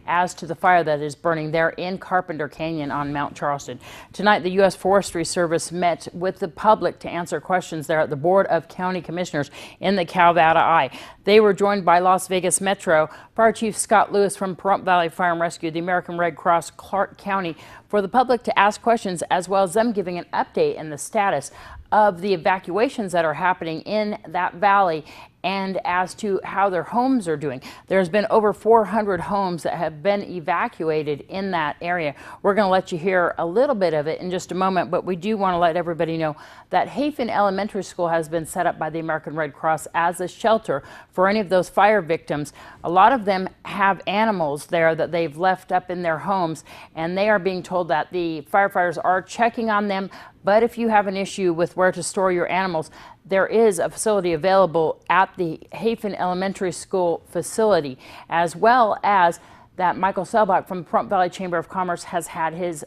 as to the fire that is burning there in Carpenter Canyon on Mount Charleston. Tonight, the U.S. Forestry Service met with the public to answer questions there at the Board of County Commissioners in the Calvada Eye. They were joined by Las Vegas Metro Fire Chief Scott Lewis from Pahrump Valley Fire and Rescue, the American Red Cross, Clark County, for the public to ask questions, as well as them giving an update in the status of the evacuations that are happening in that valley and as to how their homes are doing. There's been over 400 homes that have been evacuated in that area. We're going to let you hear a little bit of it in just a moment, but we do want to let everybody know that Hafen Elementary School has been set up by the American Red Cross as a shelter for any of those fire victims. A lot of them have animals there that they've left up in their homes, and they are being told that the firefighters are checking on them. But if you have an issue with where to store your animals, there is a facility available at the Hafen Elementary School facility, as well as that Michael Selbach from the Pahrump Valley Chamber of Commerce has had his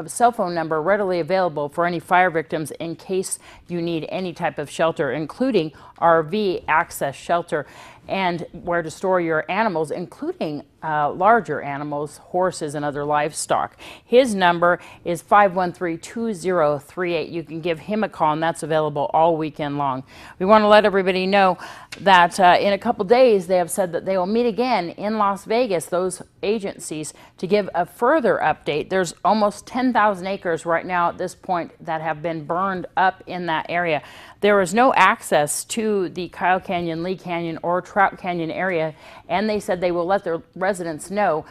cell phone number readily available for any fire victims in case you need any type of shelter, including RV access shelter, and where to store your animals, including larger animals, horses and other livestock. His number is 513-2038. You can give him a call, and that's available all weekend long. We want to let everybody know that in a couple days they have said that they will meet again in Las Vegas, those agencies, to give a further update. There's almost 10,000 acres right now at this point that have been burned up in that area. There is no access to the Kyle Canyon, Lee Canyon, or Trout Canyon area, and they said they will let their residents know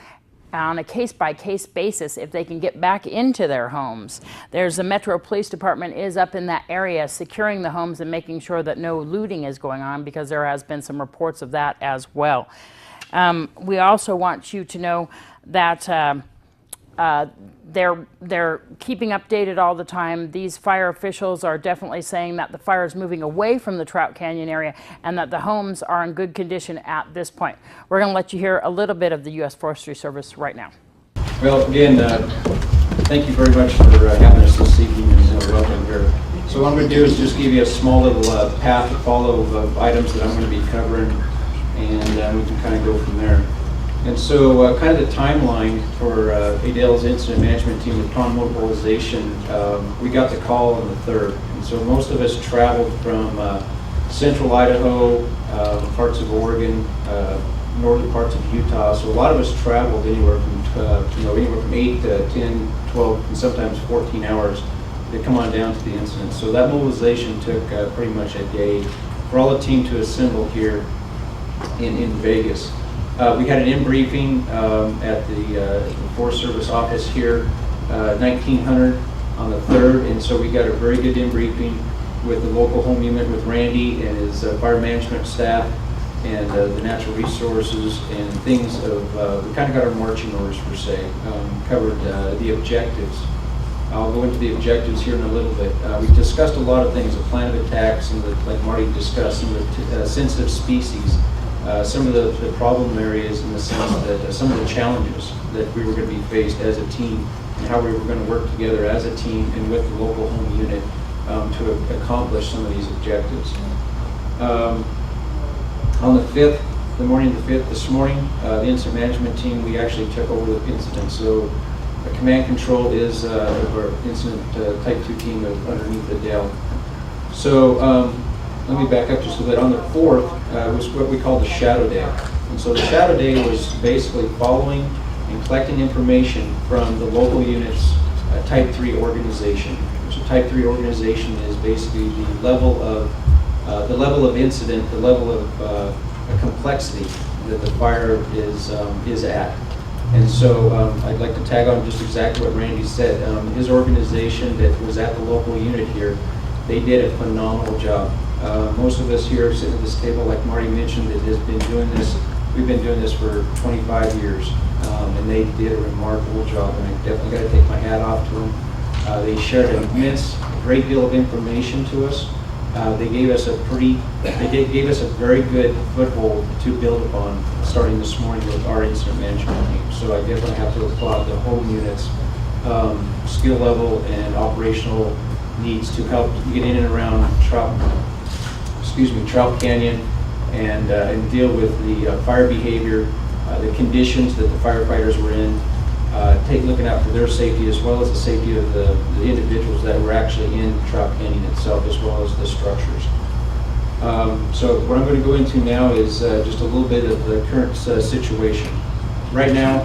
on a case-by-case basis if they can get back into their homes. There's a Metro Police Department is up in that area securing the homes and making sure that no looting is going on, because there has been some reports of that as well. We also want you to know that they're keeping updated all the time. These fire officials are definitely saying that the fire is moving away from the Trout Canyon area and that the homes are in good condition at this point. We're going to let you hear a little bit of the U.S. Forestry Service right now. Well, again, thank you very much for having us this evening, and welcome here. So what I'm going to do is just give you a small little path to follow of items that I'm going to be covering, and we can kind of go from there. And so kind of the timeline for Adele's incident management team upon mobilization, we got the call on the 3rd. And so most of us traveled from central Idaho, parts of Oregon, northern parts of Utah. So a lot of us traveled anywhere from, anywhere from 8 to 10, 12, and sometimes 14 hours to come on down to the incident. So that mobilization took pretty much a day for all the team to assemble here in Vegas. We had an in-briefing at the Forest Service office here, 1900 on the 3rd, and so we got a very good in-briefing with the local home unit, with Randy and his fire management staff, and the natural resources and things of, we kind of got our marching orders per se, covered the objectives. I'll go into the objectives here in a little bit. We discussed a lot of things, the plan of attack, some of the, like Marty discussed, some of the sensitive species, some of the problem areas, in the sense that some of the challenges that we were going to be faced as a team, and how we were going to work together as a team and with the local home unit to accomplish some of these objectives. On the 5th, the morning of the 5th, this morning, the incident management team, we actually took over the incident. So command control is our incident type 2 team underneath Adele. So let me back up just a bit. On the 4th was what we call the shadow day. And so the shadow day was basically following and collecting information from the local units type 3 organization. So type 3 organization is basically the level of incident, the level of complexity that the fire is at. And so I'd like to tag on just exactly what Randy said. His organization that was at the local unit here, they did a phenomenal job. Most of us here sitting at this table, like Marty mentioned, that has been doing this, we've been doing this for 25 years, and they did a remarkable job, and I definitely got to take my hat off to them. They shared a great deal of information to us. They gave us a very good foothold to build upon, starting this morning with our incident management team. So I definitely have to applaud the whole unit's skill level and operational needs to help get in and around Trout Canyon and deal with the fire behavior the conditions that the firefighters were in, looking out for their safety as well as the safety of the individuals that were actually in Trout Canyon itself, as well as the structures. So what I'm going to go into now is just a little bit of the current situation. Right now,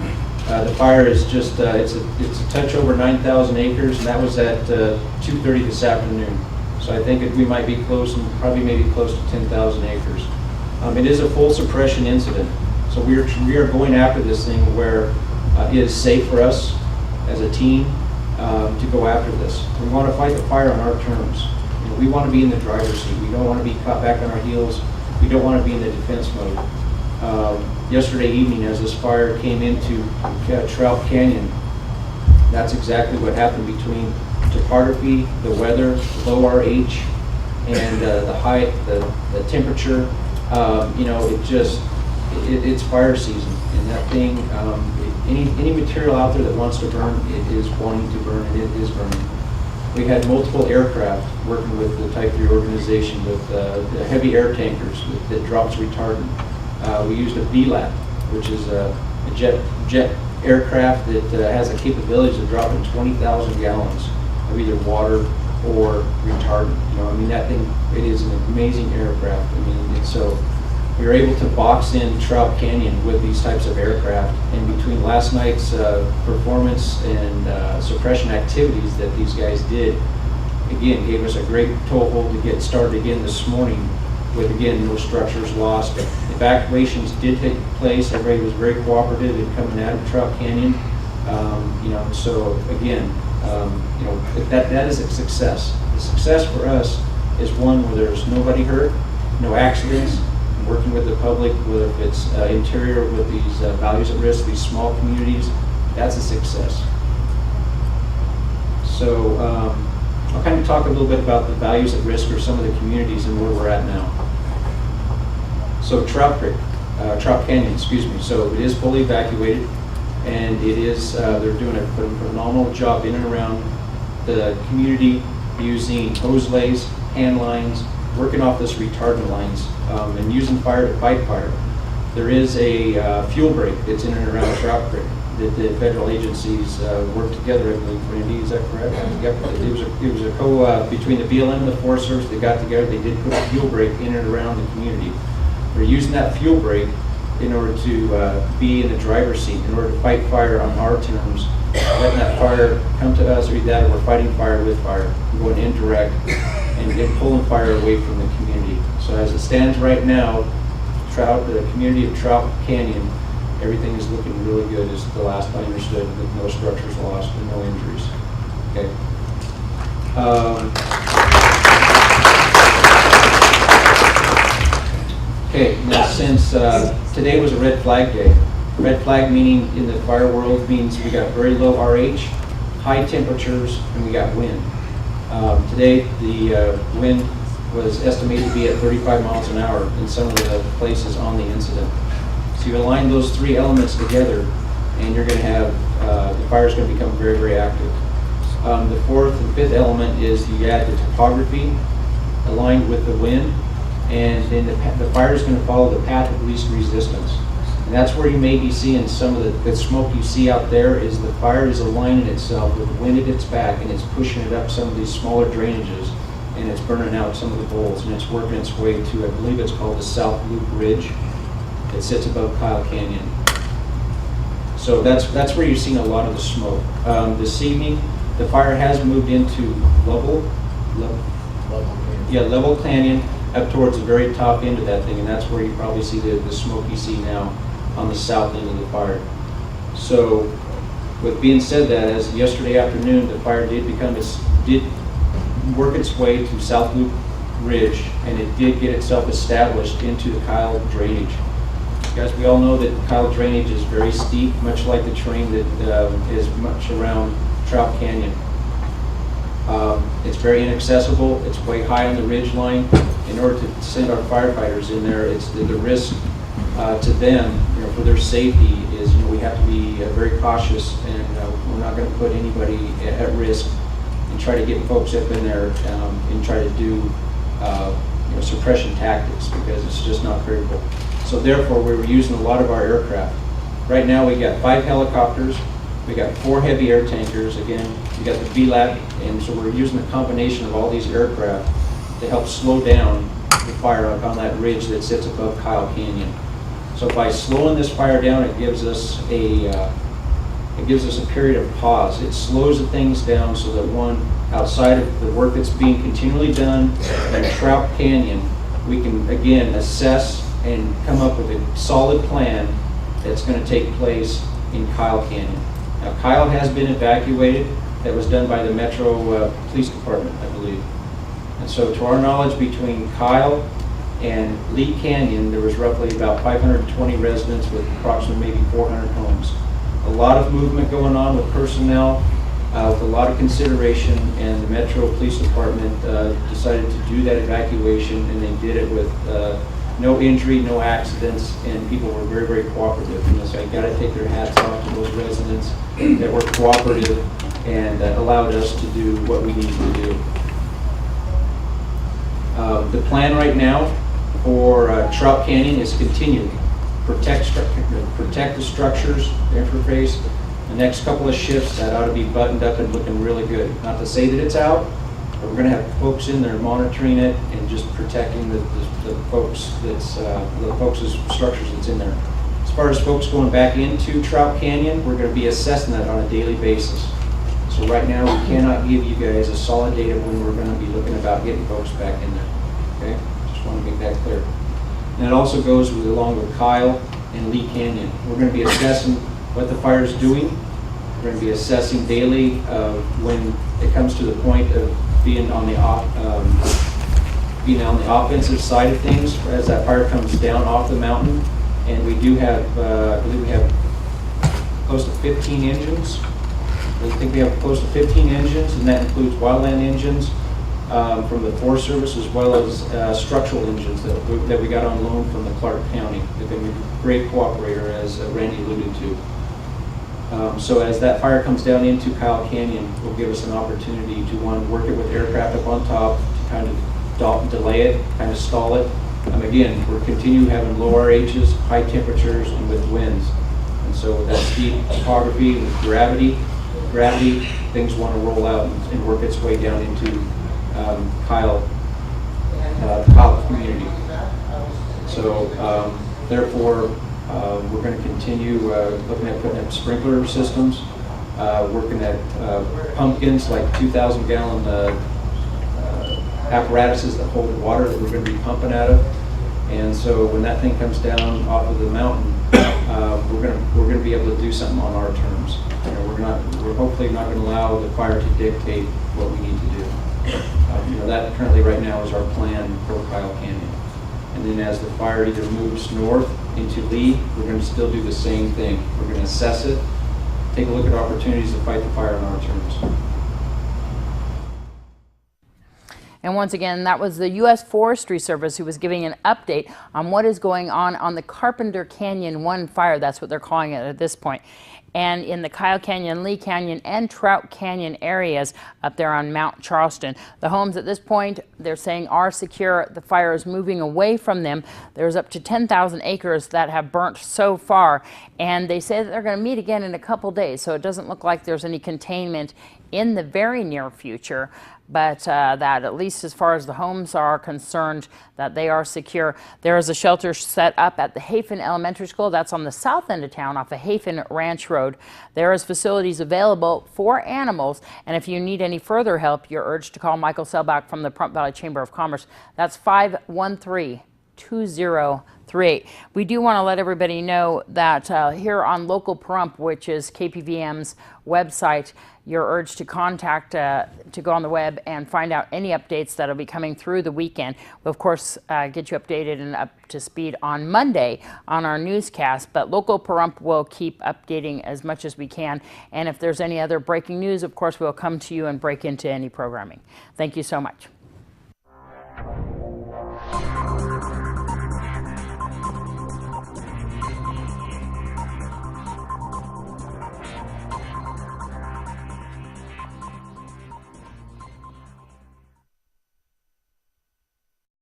the fire is just, it's a touch over 9,000 acres, and that was at 2:30 this afternoon. So I think we might be close, and probably maybe close to 10,000 acres. It is a full suppression incident. So we are going after this thing where it is safe for us as a team to go after this. We want to fight the fire on our terms. You know, we want to be in the driver's seat. We don't want to be caught back on our heels. We don't want to be in the defense mode. Yesterday evening, as this fire came into Trout Canyon, that's exactly what happened between topography, the weather, low RH, and the height, the temperature. You know, it's fire season, and that thing, any material out there that wants to burn, it is wanting to burn, and it is burning. We had multiple aircraft working with the Type 3 organization with the heavy air tankers that drops retardant. We used a VLAT, which is a jet aircraft that has the capabilities of dropping 20,000 gallons of either water or retardant. You know, I mean, that thing, it is an amazing aircraft. I mean, so we were able to box in Trout Canyon with these types of aircraft, and between last night's performance and suppression activities that these guys did, again, gave us a great toehold to get started again this morning with, again, no structures lost. Evacuations did take place. Everybody was very cooperative in coming out of Trout Canyon. You know, so again, you know, that is a success. The success for us is one where there's nobody hurt, no accidents, working with the public, whether it's interior with these values at risk, these small communities, that's a success. So I'll kind of talk a little bit about the values at risk or some of the communities and where we're at now. So Trout Canyon, excuse me. So it is fully evacuated, and it is they're doing a phenomenal job in and around the community using hose lays, hand lines, working off this retardant lines, and using fire to fight fire. There is a fuel break that's in and around Trout Creek that the federal agencies work together, I believe. Randy, is that correct? Yep. It was a between the BLM and the Forest Service. They got together. They did put a fuel break in and around the community. They're using that fuel break in order to be in the driver's seat, in order to fight fire on our terms, letting that fire come to us, or either that, or we're fighting fire with fire, going indirect, and pulling fire away from the community. So as it stands right now, the community of Trout Canyon, everything is looking really good, as the last I understood, with no structures lost and no injuries. Okay. Okay, now since today was a red flag day, red flag meaning in the fire world means we got very low RH, high temperatures, and we got wind. Today the wind was estimated to be at 35 miles an hour in some of the places on the incident. So you align those three elements together, and you're going to have, the fire is going to become very, very active. The fourth and fifth element is you add the topography aligned with the wind, and then the fire is going to follow the path of least resistance. And that's where you may be seeing some of the smoke you see out there is the fire is aligning itself with the wind at its back, and it's pushing it up some of these smaller drainages, and it's burning out some of the bowls, and it's working its way to, I believe it's called the South Loop Ridge. It sits above Kyle Canyon. So that's where you're seeing a lot of the smoke. This evening, the fire has moved into level canyon up towards the very top end of that thing, and that's where you probably see the smoke you see now on the south end of the fire. So with being said that, as yesterday afternoon, the fire did work its way to South Loop Ridge, and it did get itself established into the Kyle drainage. Guys, we all know that Kyle drainage is very steep, much like the terrain that is much around Trout Canyon. It's very inaccessible. It's way high on the ridge line. In order to send our firefighters in there, it's the risk to them, you know, for their safety is, you know, we have to be very cautious, and we're not going to put anybody at risk and try to get folks up in there and try to do you know, suppression tactics, because it's just not critical. So therefore, we were using a lot of our aircraft. Right now we got 5 helicopters, we got 4 heavy air tankers, again, we got the VLAT, and so we're using a combination of all these aircraft to help slow down the fire up on that ridge that sits above Kyle Canyon. So by slowing this fire down, it gives us a period of pause. It slows the things down so that one, outside of the work that's being continually done in Trout Canyon, we can again assess and come up with a solid plan that's going to take place in Kyle Canyon. Now, Kyle has been evacuated. That was done by the Metro Police Department, I believe. And so to our knowledge, between Kyle and Lee Canyon, there was roughly about 520 residents with approximately maybe 400 homes. A lot of movement going on with personnel, with a lot of consideration, and the Metro Police Department decided to do that evacuation, and they did it with no injury, no accidents, and people were very, very cooperative. And so I got to take their hats off to those residents that were cooperative and allowed us to do what we needed to do. The plan right now for Trout Canyon is continue. Protect the structures, the interface. The next couple of shifts, that ought to be buttoned up and looking really good. Not to say that it's out, but we're going to have folks in there monitoring it and just protecting the folks the folks' structures that's in there. As far as folks going back into Trout Canyon, we're going to be assessing that on a daily basis. So right now, we cannot give you guys a solid date of when we're going to be looking about getting folks back in there. Okay, just want to make that clear. And it also goes along with Kyle and Lee Canyon. We're going to be assessing what the fire is doing. We're going to be assessing daily when it comes to the point of being on the offensive side of things as that fire comes down off the mountain. And we do have, I believe we have close to 15 engines. I think we have close to 15 engines, and that includes wildland engines from the Forest Service, as well as structural engines that we got on loan from the Clark County. They've been a great cooperator, as Randy alluded to. So as that fire comes down into Kyle Canyon, will give us an opportunity to, one, work it with aircraft up on top to kind of delay it, kind of stall it. Again, we're continuing having low RHs, high temperatures, and with winds. And so with that steep topography, with gravity, things want to roll out and work its way down into Kyle community. So therefore, we're going to continue looking at putting up sprinkler systems, working at pumpkins, like 2,000-gallon apparatuses that hold water that we're going to be pumping out of. And so when that thing comes down off of the mountain, we're going to be able to do something on our terms. You know, we're hopefully not going to allow the fire to dictate what we need to do. That currently right now is our plan for Kyle Canyon. And then as the fire either moves north into Lee, we're going to still do the same thing. We're going to assess it, take a look at opportunities to fight the fire on our terms. And once again, that was the U.S. Forestry Service who was giving an update on what is going on the Carpenter Canyon 1 fire. That's what they're calling it at this point. And in the Kyle Canyon, Lee Canyon, and Trout Canyon areas up there on Mount Charleston. The homes at this point, they're saying, are secure. The fire is moving away from them. There's up to 10,000 acres that have burnt so far. And they say that they're going to meet again in a couple days. So it doesn't look like there's any containment in the very near future. But that at least as far as the homes are concerned, that they are secure. There is a shelter set up at the Hafen Elementary School. That's on the south end of town off of Hafen Ranch Road. There is facilities available for animals, and if you need any further help, you're urged to call Michael Selbach from the Pahrump Valley Chamber of Commerce. That's 513-2038. We do want to let everybody know that here on Local Pahrump, which is KPVM's website, you're urged to contact, to go on the web and find out any updates that'll be coming through the weekend. We'll, of course, get you updated and up to speed on Monday on our newscast, but Local Pahrump will keep updating as much as we can. And if there's any other breaking news, of course, we'll come to you and break into any programming. Thank you so much.